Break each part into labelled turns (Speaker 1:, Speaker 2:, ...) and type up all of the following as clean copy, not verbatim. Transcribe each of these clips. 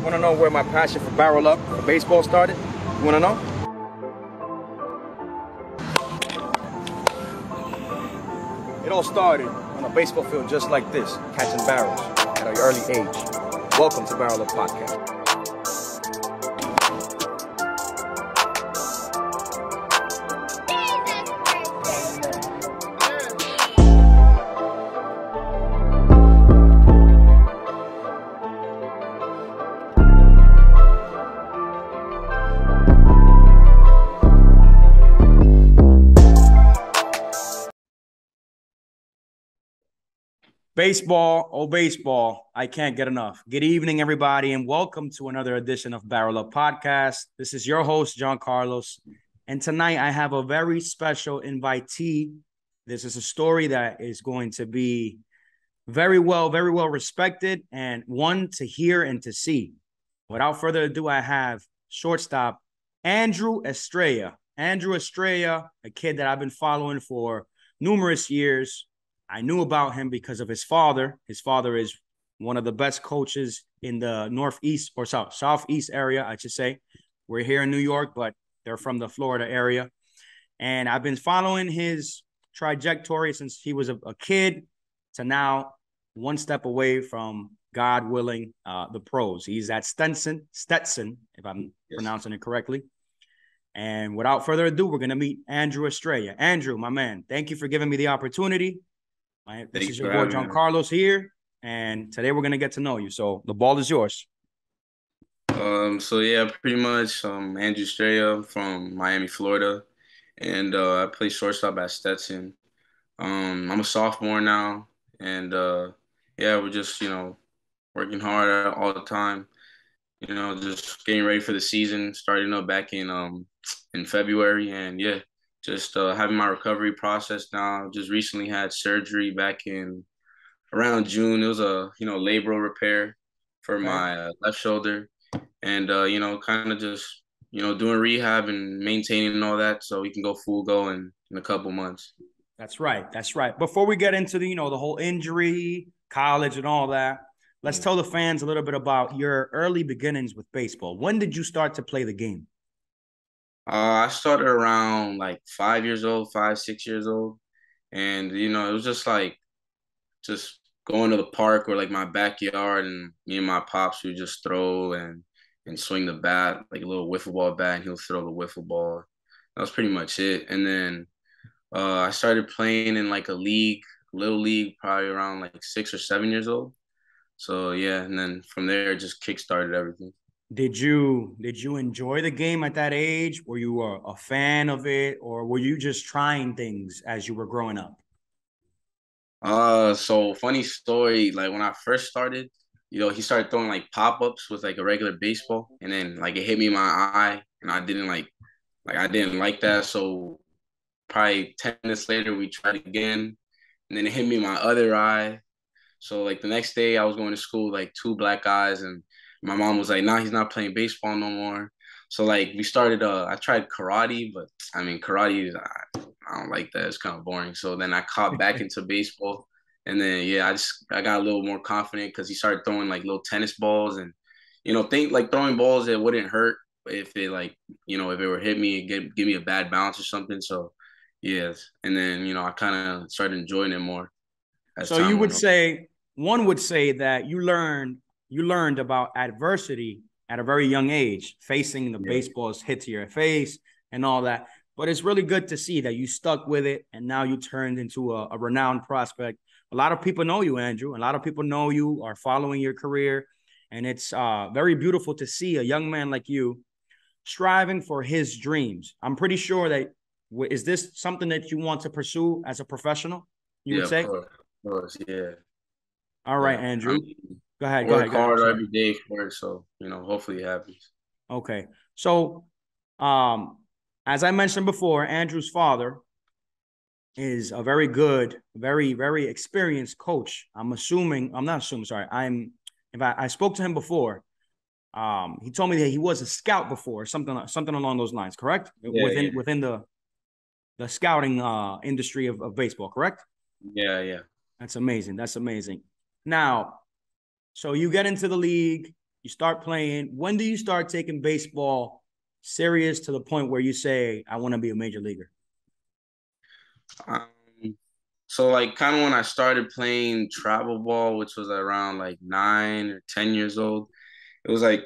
Speaker 1: Want to know where my passion for BarrelUp, for baseball started? You want to know? It all started on a baseball field just like this, catching barrels at an early age. Welcome to BarrelUp Podcast. Baseball, oh baseball, I can't get enough. Good evening, everybody, and welcome to another edition of BarrelUp Podcast. This is your host, John Carlos, and tonight I have a very special invitee. This is a story that is going to be very well respected and one to hear and to see. Without further ado, I have shortstop Andrew Estrella. Andrew Estrella, a kid that I've been following for numerous years. I knew about him because of his father. His father is one of the best coaches in the northeast or southeast area, I should say. We're here in New York, but they're from the Florida area. And I've been following his trajectory since he was a kid to now one step away from, God willing, the pros. He's at Stetson, if I'm pronouncing it correctly. And without further ado, we're going to meet Andrew Estrella. Andrew, my man, thank you for giving me the opportunity. This is your boy, John Carlos here, and today we're going to get to know you. So the ball is yours.
Speaker 2: Pretty much Andrew Estrella from Miami, Florida, and I play shortstop at Stetson. I'm a sophomore now, and we're just, working hard all the time, just getting ready for the season, starting up back in February, and just having my recovery process now. Just recently had surgery back in around June. It was a, labral repair for my left shoulder. And, kind of just, doing rehab and maintaining all that so we can go full go in a couple months.
Speaker 1: That's right. Before we get into the whole injury, college and all that, let's tell the fans a little bit about your early beginnings with baseball. When did you start to play the game?
Speaker 2: I started around like 5 years old, 6 years old. And, it was just going to the park or like my backyard, and me and my pops would just throw and swing the bat, like a little wiffle ball bat, and he'll throw the wiffle ball. That was pretty much it. And then I started playing in like a league, little league, probably around like 6 or 7 years old. So, and then from there, it just kickstarted everything.
Speaker 1: Did you enjoy the game at that age? Were you a fan of it, or were you just trying things as you were growing up?
Speaker 2: So funny story, like when I first started, he started throwing like pop-ups with like a regular baseball, and then like it hit me in my eye, and I didn't like that. So probably 10 minutes later, we tried again, and then it hit me in my other eye. So like the next day I was going to school, like 2 black eyes, and my mom was like, nah, he's not playing baseball no more. So like we started, I tried karate, but I mean, karate, I don't like that. It's kind of boring. So then I caught back into baseball, and then, I got a little more confident because he started throwing like little tennis balls, and, think like throwing balls that wouldn't hurt if it like, if it were hit me and give me a bad bounce or something. So yes. And then, I kind of started enjoying it more.
Speaker 1: So you would say, one would say that you learned about adversity at a very young age, facing the baseball's hit to your face and all that. But it's really good to see that you stuck with it, and now you turned into a renowned prospect. A lot of people know you, Andrew. A lot of people know you, are following your career, and it's very beautiful to see a young man like you striving for his dreams. I'm pretty sure that, is this something that you want to pursue as a professional, you would say?
Speaker 2: Of course, yeah.
Speaker 1: All right, Andrew. Go ahead.
Speaker 2: Work hard every day for it, so hopefully it happens.
Speaker 1: Okay, so as I mentioned before, Andrew's father is a very good, very experienced coach. I spoke to him before. He told me that he was a scout before, something along those lines, correct? Within the scouting industry of baseball, correct?
Speaker 2: Yeah.
Speaker 1: That's amazing. Now, so you get into the league, You start playing. When do you start taking baseball serious to the point where you say, I want to be a major leaguer?
Speaker 2: Um, so like kind of when I started playing travel ball, which was around like 9 or 10 years old, it was like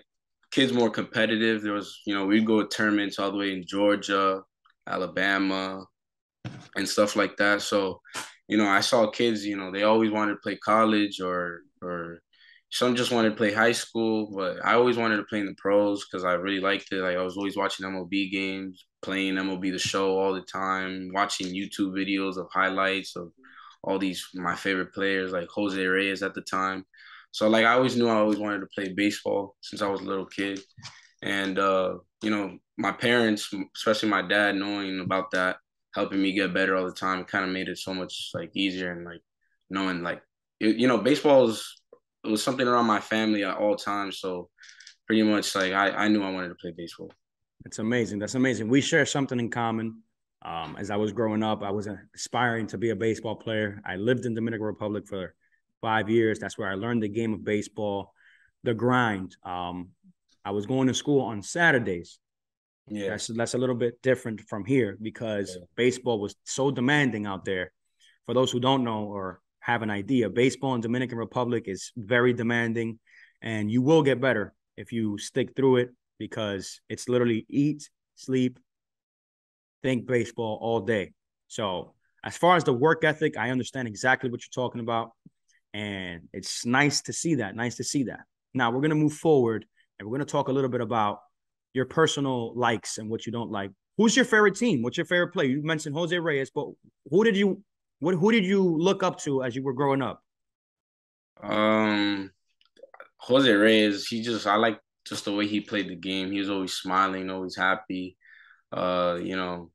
Speaker 2: kids more competitive. There was, we'd go to tournaments all the way in Georgia, Alabama, and stuff like that. So, I saw kids, they always wanted to play college or some just wanted to play high school, but I always wanted to play in the pros because I really liked it. Like I was always watching MLB games, playing MLB The Show all the time, watching YouTube videos of highlights of all these my favorite players like Jose Reyes at the time. So like I always knew I always wanted to play baseball since I was a little kid. And my parents, especially my dad, knowing about that, helping me get better all the time, kind of made it so much like easier and like knowing like baseball it was something around my family at all times. So pretty much like I knew I wanted to play baseball.
Speaker 1: That's amazing. That's amazing. We share something in common. As I was growing up, I was aspiring to be a baseball player. I lived in Dominican Republic for 5 years. That's where I learned the game of baseball, the grind. I was going to school on Saturdays.
Speaker 2: Yeah.
Speaker 1: That's a little bit different from here because baseball was so demanding out there. For those who don't know or have an idea, baseball in Dominican Republic is very demanding, and you will get better if you stick through it because it's literally eat, sleep, think baseball all day. So as far as the work ethic, I understand exactly what you're talking about. And it's nice to see that. Nice to see that. Now we're going to move forward and we're going to talk a little bit about your personal likes and what you don't like. Who's your favorite team? What's your favorite player? You mentioned Jose Reyes, but who did you look up to as you were growing up?
Speaker 2: Um, Jose Reyes, I like just the way he played the game. He was always smiling, always happy. You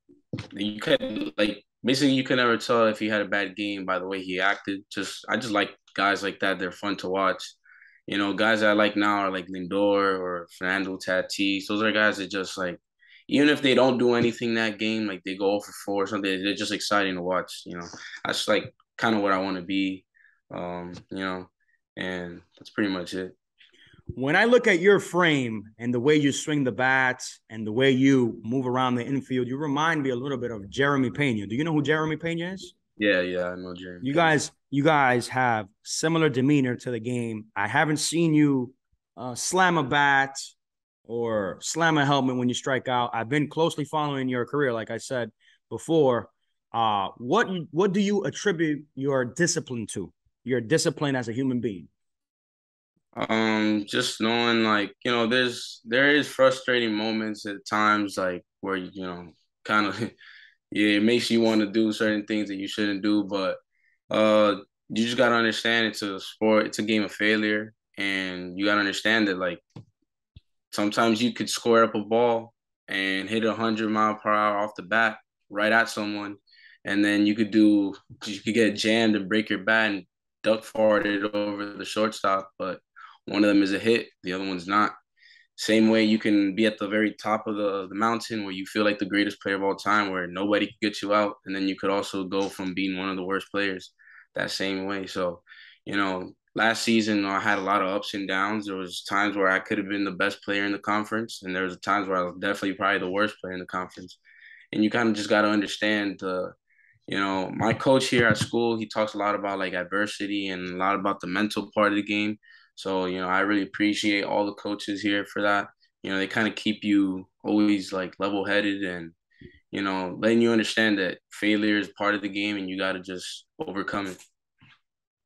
Speaker 2: could like basically you could never tell if he had a bad game by the way he acted. I just like guys like that. They're fun to watch. Guys that I like now are like Lindor or Fernando Tatis. Those are guys that just like even if they don't do anything that game, like they go 0 for 4 or something, they're just exciting to watch. That's like kind of what I want to be. And that's pretty much it.
Speaker 1: When I look at your frame and the way you swing the bats and the way you move around the infield, you remind me a little bit of Jeremy Pena. Do you know who Jeremy Pena is?
Speaker 2: Yeah, I know Jeremy.
Speaker 1: You guys have similar demeanor to the game. I haven't seen you slam a bat or slam a helmet when you strike out. I've been closely following your career, like I said before. What do you attribute your discipline to? Your discipline as a human being?
Speaker 2: Just knowing like, there is frustrating moments at times like where, kind of, yeah, it makes you want to do certain things that you shouldn't do, but you just got to understand it's a sport, it's a game of failure. And you got to understand that like sometimes you could square up a ball and hit 100 mile per hour off the bat right at someone. And then you could get jammed and break your bat and duck farted over the shortstop. But one of them is a hit, the other one's not. Same way you can be at the very top of the mountain where you feel like the greatest player of all time, where nobody can get you out. And then you could also go from being one of the worst players that same way. So, last season I had a lot of ups and downs. There was times where I could have been the best player in the conference, and there was times where I was definitely probably the worst player in the conference. And you kind of just got to understand my coach here at school, he talks a lot about like adversity and a lot about the mental part of the game. So, I really appreciate all the coaches here for that. They kind of keep you always like level headed and, letting you understand that failure is part of the game and you got to just overcome it.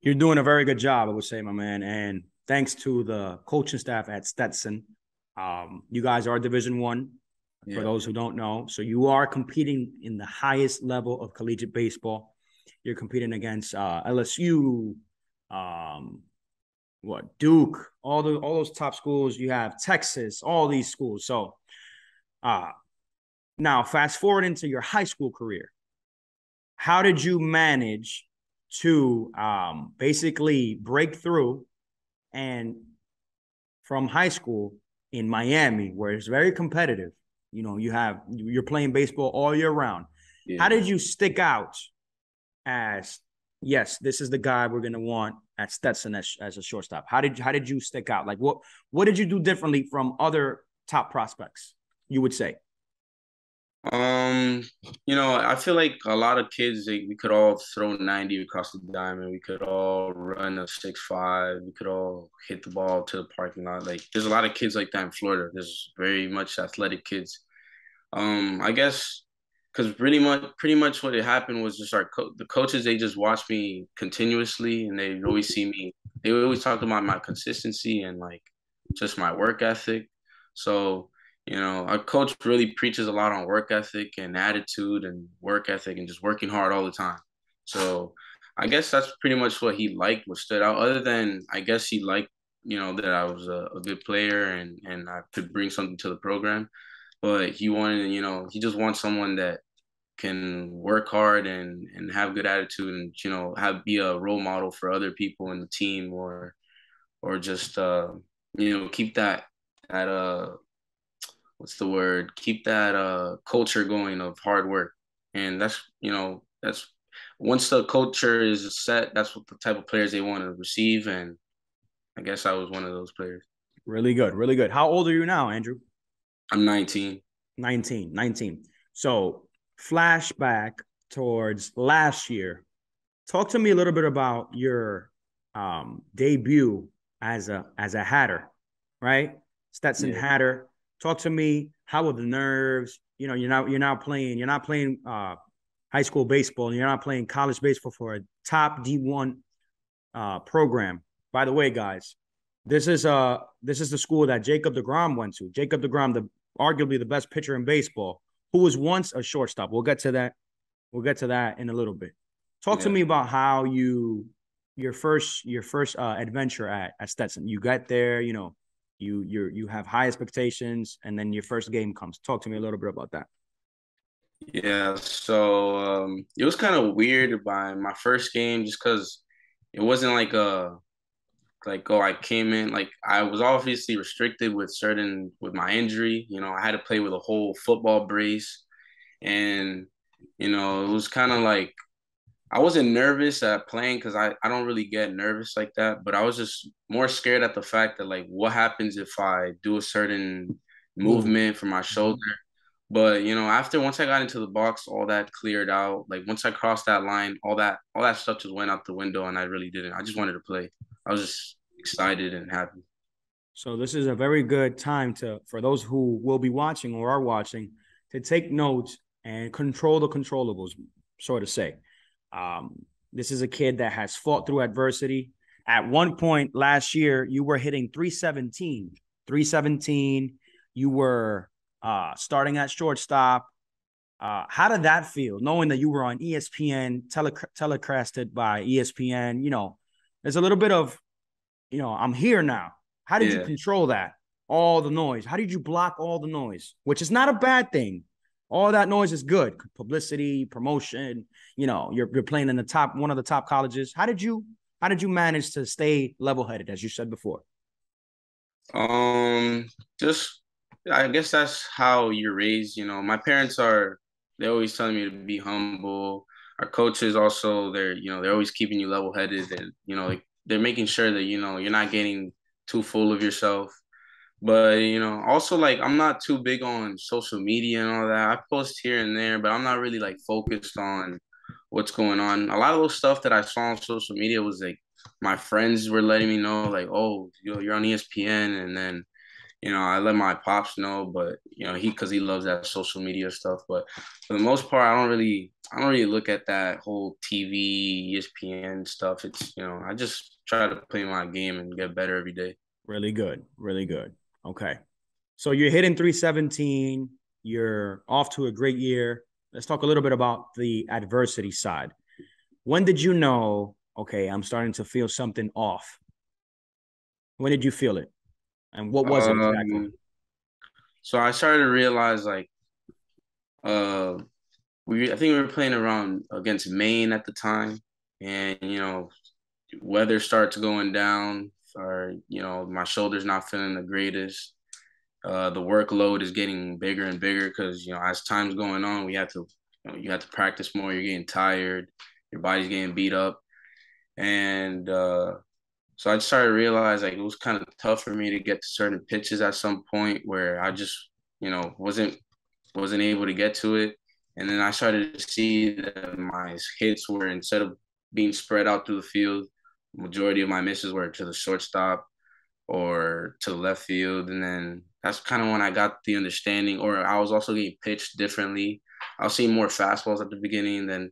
Speaker 1: You're doing a very good job, I would say, my man. And thanks to the coaching staff at Stetson. You guys are Division I, for those who don't know. So you are competing in the highest level of collegiate baseball. You're competing against LSU, Duke, all those top schools. You have Texas, all these schools. So now fast forward into your high school career. How did you manage to basically break through and from high school in Miami, where it's very competitive, you're playing baseball all year round. Yeah. How did you stick out as yes, this is the guy we're gonna want at Stetson as a shortstop? How did you stick out? Like what did you do differently from other top prospects? You would say.
Speaker 2: Um, I feel like a lot of kids, we could all throw 90 across the diamond. We could all run a 6'5". We could all hit the ball to the parking lot. Like, there's a lot of kids like that in Florida. There's very much athletic kids. I guess because pretty much what had happened was just the coaches, they just watched me continuously, and they always see me. They always talk about my consistency and like just my work ethic. So our coach really preaches a lot on work ethic and attitude and work ethic and just working hard all the time. So I guess that's pretty much what he liked, what stood out. Other than I guess he liked that I was a good player and I could bring something to the program, but he wanted, he just wants someone that can work hard and have good attitude and have be a role model for other people in the team, or just keep that what's the word, keep that culture going of hard work. And that's once the culture is set, that's what the type of players they want to receive. And I guess I was one of those players.
Speaker 1: Really good, really good. How old are you now, Andrew?
Speaker 2: I'm 19.
Speaker 1: 19. So flashback towards last year. Talk to me a little bit about your debut as a Hatter, right? Stetson
Speaker 2: Yeah.
Speaker 1: Hatter. Talk to me. How were the nerves? You're not playing high school baseball. You're not playing college baseball for a top D1 program. By the way, guys, this is the school that Jacob Degrom went to. Jacob Degrom, arguably the best pitcher in baseball, who was once a shortstop. We'll get to that. We'll get to that in a little bit. Talk to
Speaker 2: Yeah.
Speaker 1: me about how your first adventure at Stetson. You got there, you have high expectations, and then your first game comes. Talk to me a little bit about that.
Speaker 2: Yeah, so it was kind of weird by my first game just because it wasn't like, oh, I came in, like, I was obviously restricted with my injury. I had to play with a whole football brace, and it was kind of like I wasn't nervous at playing because I don't really get nervous like that, but I was just more scared at the fact that, like, what happens if I do a certain
Speaker 1: Move.
Speaker 2: movement for my shoulder. But after once I got into the box, all that cleared out. Like, once I crossed that line, all that stuff just went out the window, and I really didn't. I just wanted to play. I was just excited and happy.
Speaker 1: So this is a very good time for those who will be watching or are watching to take notes and control the controllables, so to say. This is a kid that has fought through adversity. At one point last year, you were hitting 317. 317. You were starting at shortstop. How did that feel, knowing that you were on ESPN, telecasted by ESPN? There's a little bit of, I'm here now. How did you
Speaker 2: Yeah.
Speaker 1: control that? All the noise. How did you block all the noise? Which is not a bad thing. All that noise is good. Publicity, promotion. You're playing in one of the top colleges. How did you manage to stay level headed, as you said before?
Speaker 2: Um, just I guess that's how you're raised. My parents they always telling me to be humble. Our coaches also, they're always keeping you level headed, and like, they're making sure that you're not getting too full of yourself. But also, like, I'm not too big on social media and all that. I post here and there, but I'm not really like focused on what's going on. A lot of those stuff that I saw on social media was like my friends were letting me know, like, oh, you're on ESPN, and then I let my pops know, but because he loves that social media stuff. But for the most part, I don't really look at that whole TV, ESPN stuff. It's I just try to play my game and get better every day.
Speaker 1: Really good. Really good. Okay. So you're hitting 317. You're off to a great year. Let's talk a little bit about the adversity side. When did you know, okay, I'm starting to feel something off? When did you feel it? And what was it exactly?
Speaker 2: Um, so I started to realize, like, uh, I think we were playing around against Maine at the time, and weather starts going down, or my shoulder's not feeling the greatest. The workload is getting bigger and bigger because as time's going on, you have to practice more. You're getting tired, your body's getting beat up. And so I started to realize like it was kind of tough for me to get to certain pitches at some point where I just, wasn't able to get to it. And then I started to see that my hits were, instead of being spread out through the field, majority of my misses were to the shortstop or to the left field. And then that's kind of when I got the understanding, or I was also getting pitched differently. I was seeing more fastballs at the beginning. Then,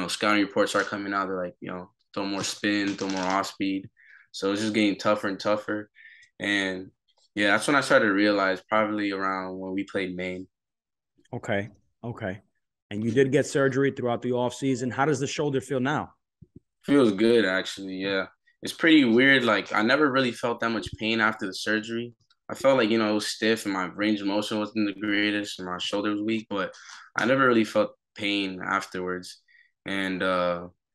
Speaker 2: scouting reports start coming out. They're like, throw more spin, throw more off speed. So it's just getting tougher and tougher. And yeah, that's when I started to realize, probably around when we played Maine.
Speaker 1: Okay. Okay. And you did get surgery throughout the off season. How does the shoulder feel now?
Speaker 2: Feels good, actually. Yeah. It's pretty weird. Like, I never really felt that much pain after the surgery. I felt like, it was stiff and my range of motion wasn't the greatest and my shoulder was weak, but I never really felt pain afterwards. And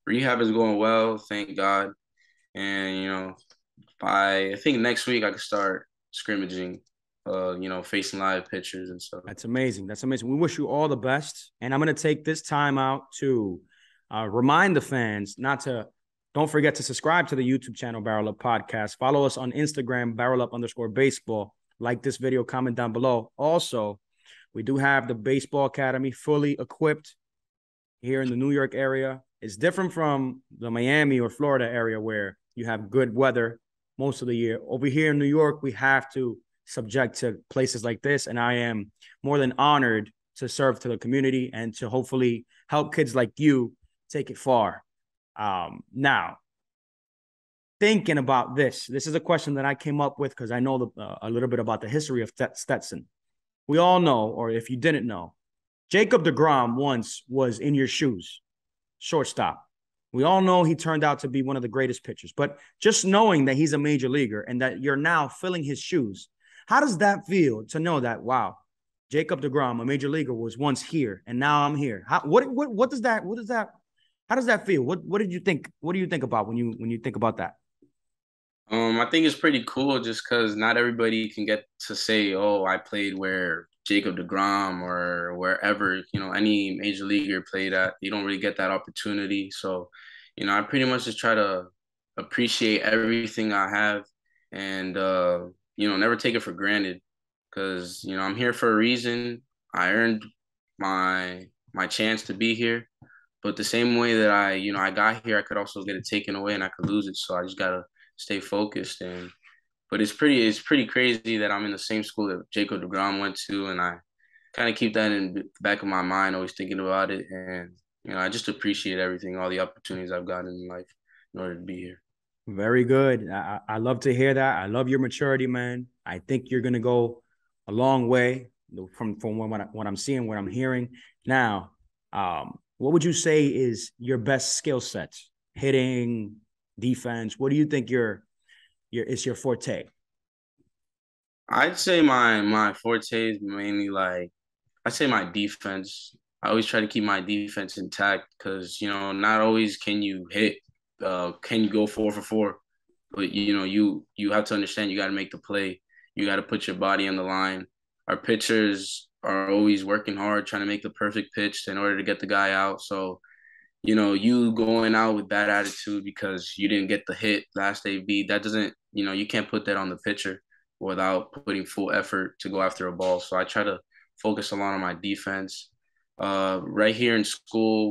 Speaker 2: rehab is going well, thank God. And, by I think next week I could start scrimmaging, facing live pitchers and stuff.
Speaker 1: That's amazing. That's amazing. We wish you all the best. And I'm going to take this time out to remind the fans don't forget to subscribe to the YouTube channel, BarrelUp Podcast. Follow us on Instagram, BarrelUp_baseball. Like this video, comment down below. Also, we do have the Baseball Academy fully equipped here in the New York area. It's different from the Miami or Florida area where you have good weather most of the year. Over here in New York, we have to subject to places like this. And I am more than honored to serve to the community and to hopefully help kids like you take it far. Now, thinking about this is a question that I came up with because I know a little bit about the history of Stetson. We all know, or if you didn't know, Jacob Degrom once was in your shoes, shortstop. We all know he turned out to be one of the greatest pitchers, but just knowing that he's a major leaguer and that you're now filling his shoes, how does that feel to know that, wow, Jacob Degrom, a major leaguer, was once here and now I'm here? What does that how does that feel? What did you think? What do you think about when you think about that?
Speaker 2: I think it's pretty cool just because not everybody can get to say, "Oh, I played where Jacob Degrom or wherever any major leaguer played at." You don't really get that opportunity. So, I pretty much just try to appreciate everything I have, and never take it for granted. Because I'm here for a reason. I earned my chance to be here, but the same way that I got here, I could also get it taken away and I could lose it. So I just gotta stay focused. And but it's pretty crazy that I'm in the same school that Jacob Degrom went to, and I kind of keep that in the back of my mind, always thinking about it. And I just appreciate everything, all the opportunities I've gotten in life in order to be here.
Speaker 1: Very good. I love to hear that. I love your maturity, man. I think you're gonna go a long way from what I'm seeing, what I'm hearing. Now, what would you say is your best skill sets? Hitting, defense. What do you think is your forte?
Speaker 2: I'd say my forte is mainly like I'd say my defense. I always try to keep my defense intact because not always can you hit, can you go 4 for 4, but you have to understand you got to make the play. You got to put your body on the line. Our pitchers are always working hard trying to make the perfect pitch in order to get the guy out. So you going out with bad attitude because you didn't get the hit last AB, that doesn't, you can't put that on the pitcher without putting full effort to go after a ball. So I try to focus a lot on my defense. Right here in school,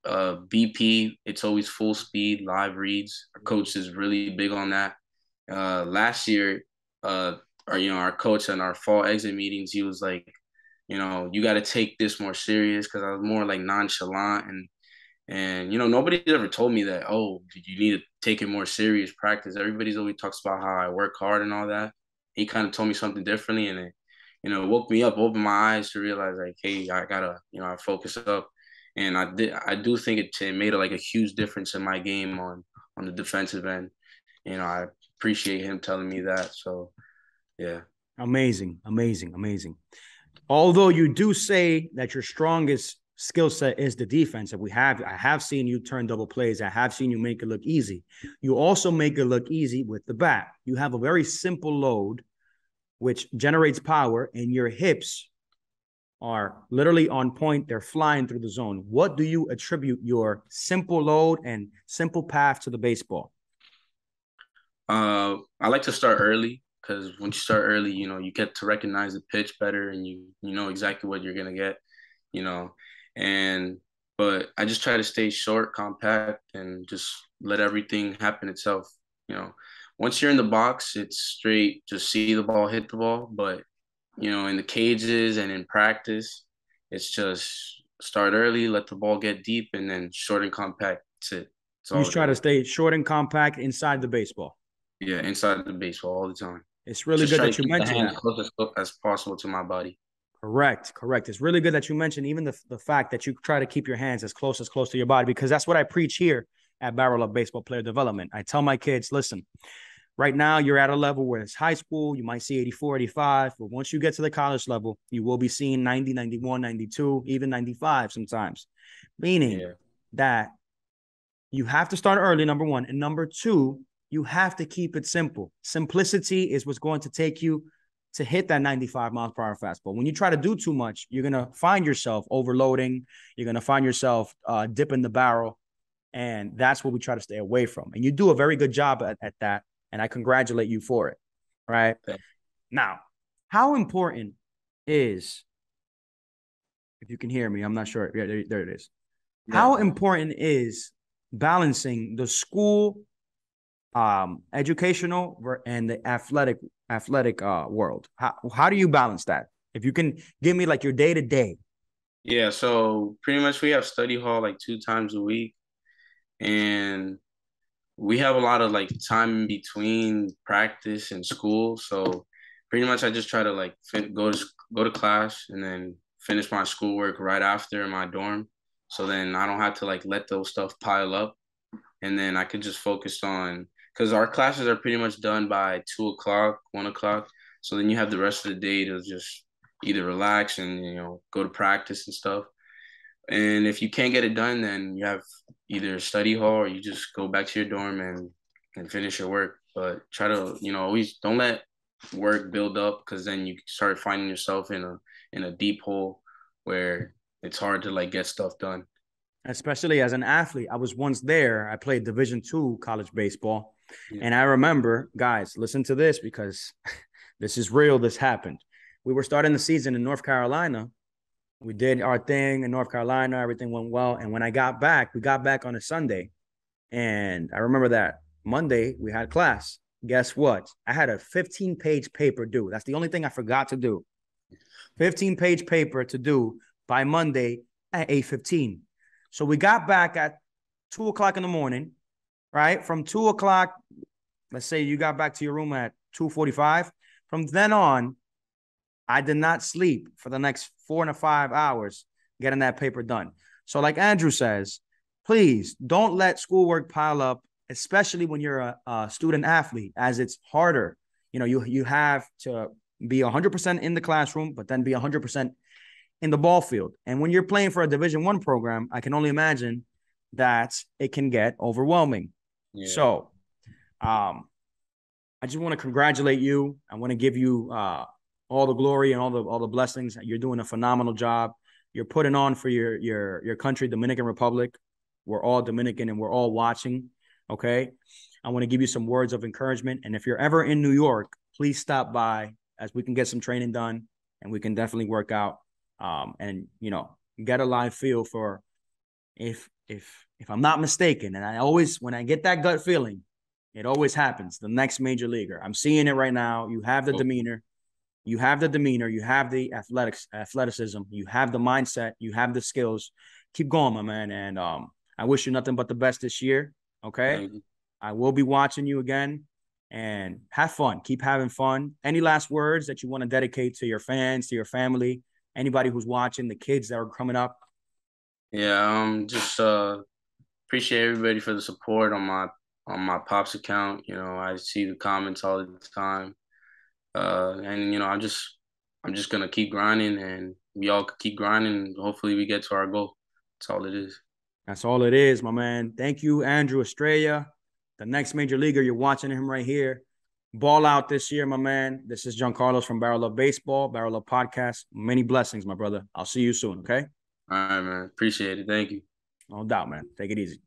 Speaker 2: BP, it's always full speed, live reads. Our coach is really big on that. Last year, our coach in our fall exit meetings, he was like, you got to take this more serious because I was more like nonchalant and nobody's ever told me that, oh, you need to take it more serious practice. Everybody's always talks about how I work hard and all that. He kind of told me something differently, and it woke me up, opened my eyes to realize like, hey, I gotta I focus up, and I do think it made like a huge difference in my game on the defensive end. I appreciate him telling me that. So yeah.
Speaker 1: Amazing, amazing, amazing. Although you do say that your strongest skill set is the defense, I have seen you turn double plays. I have seen you make it look easy. You also make it look easy with the bat. You have a very simple load, which generates power, and your hips are literally on point. They're flying through the zone. What do you attribute your simple load and simple path to the baseball?
Speaker 2: I like to start early because when you start early, you get to recognize the pitch better and you know exactly what you're gonna get, you know. And but I just try to stay short, compact, and just let everything happen itself. You know, once you're in the box, it's straight, just see the ball, hit the ball. But in the cages and in practice, it's just start early, let the ball get deep, and then short and compact. That's it. That's
Speaker 1: You
Speaker 2: all it
Speaker 1: try to
Speaker 2: is.
Speaker 1: stay short and compact inside the baseball.
Speaker 2: Yeah, inside the baseball all the time.
Speaker 1: It's really
Speaker 2: Just
Speaker 1: good
Speaker 2: try to
Speaker 1: that you
Speaker 2: keep the
Speaker 1: mentioned
Speaker 2: hand
Speaker 1: that.
Speaker 2: as close as possible to my body.
Speaker 1: Correct, correct. It's really good that you mentioned even the fact that you try to keep your hands as close to your body, because that's what I preach here at BarrelUp Baseball Player Development. I tell my kids, listen, right now you're at a level where it's high school, you might see 84, 85, but once you get to the college level, you will be seeing 90, 91, 92, even 95 sometimes, meaning
Speaker 2: Yeah.
Speaker 1: that you have to start early, number one, and number two, you have to keep it simple. Simplicity is what's going to take you to hit that 95 miles per hour fastball. When you try to do too much, you're going to find yourself overloading. You're going to find yourself dipping the barrel. And that's what we try to stay away from. And you do a very good job at that. And I congratulate you for it. Right.
Speaker 2: Thanks.
Speaker 1: Now, how important is, if you can hear me, I'm not sure. Yeah, there it is.
Speaker 2: Yeah.
Speaker 1: How important is balancing the school educational and the athletic world? How do you balance that? If you can give me like your day to day.
Speaker 2: Yeah. So pretty much we have study hall like 2 times a week, and we have a lot of like time in between practice and school. So pretty much I just try to like go to class and then finish my schoolwork right after in my dorm. So then I don't have to like let those stuff pile up, and then I could just focus on because our classes are pretty much done by 2 o'clock, 1 o'clock. So then you have the rest of the day to just either relax and go to practice and stuff. And if you can't get it done, then you have either study hall or you just go back to your dorm and finish your work. But try to always don't let work build up because then you start finding yourself in a deep hole where it's hard to like get stuff done.
Speaker 1: Especially as an athlete. I was once there. I played Division II college baseball.
Speaker 2: Yeah.
Speaker 1: And I remember, guys, listen to this because this is real. This happened. We were starting the season in North Carolina. We did our thing in North Carolina. Everything went well. And when I got back, we got back on a Sunday. And I remember that Monday we had class. Guess what? I had a 15-page paper due. That's the only thing I forgot to do. 15-page paper to do by Monday at 8:15. So we got back at 2 o'clock in the morning, right? From 2 o'clock, let's say you got back to your room at 2:45. From then on, I did not sleep for the next 4 to 5 hours getting that paper done. So like Andrew says, please don't let schoolwork pile up, especially when you're a student athlete, as it's harder. You have to be 100% in the classroom, but then be 100% in the ball field. And when you're playing for a Division I program, I can only imagine that it can get overwhelming.
Speaker 2: Yeah.
Speaker 1: So I just want to congratulate you. I want to give you all the glory and all the blessings. You're doing a phenomenal job. You're putting on for your country, Dominican Republic. We're all Dominican and we're all watching. Okay. I want to give you some words of encouragement. And if you're ever in New York, please stop by as we can get some training done and we can definitely work out and get a live feel for if I'm not mistaken. And I always, when I get that gut feeling, it always happens. The next major leaguer. I'm seeing it right now. You have the demeanor. You have the athleticism, you have the mindset, you have the skills. Keep going, my man. And I wish you nothing but the best this year. Okay. I will be watching you again and have fun. Keep having fun. Any last words that you want to dedicate to your fans, to your family, anybody who's watching, the kids that are coming up?
Speaker 2: Yeah, just appreciate everybody for the support on my pops account. I see the comments all the time. And I'm just gonna keep grinding, and we all keep grinding. And hopefully, we get to our goal. That's all it is.
Speaker 1: That's all it is, my man. Thank you, Andrew Estrella, the next major leaguer. You're watching him right here. Ball out this year, my man. This is John Carlos from BarrelUp Baseball, BarrelUp Podcast. Many blessings, my brother. I'll see you soon, okay?
Speaker 2: All right, man. Appreciate it. Thank you.
Speaker 1: No doubt, man. Take it easy.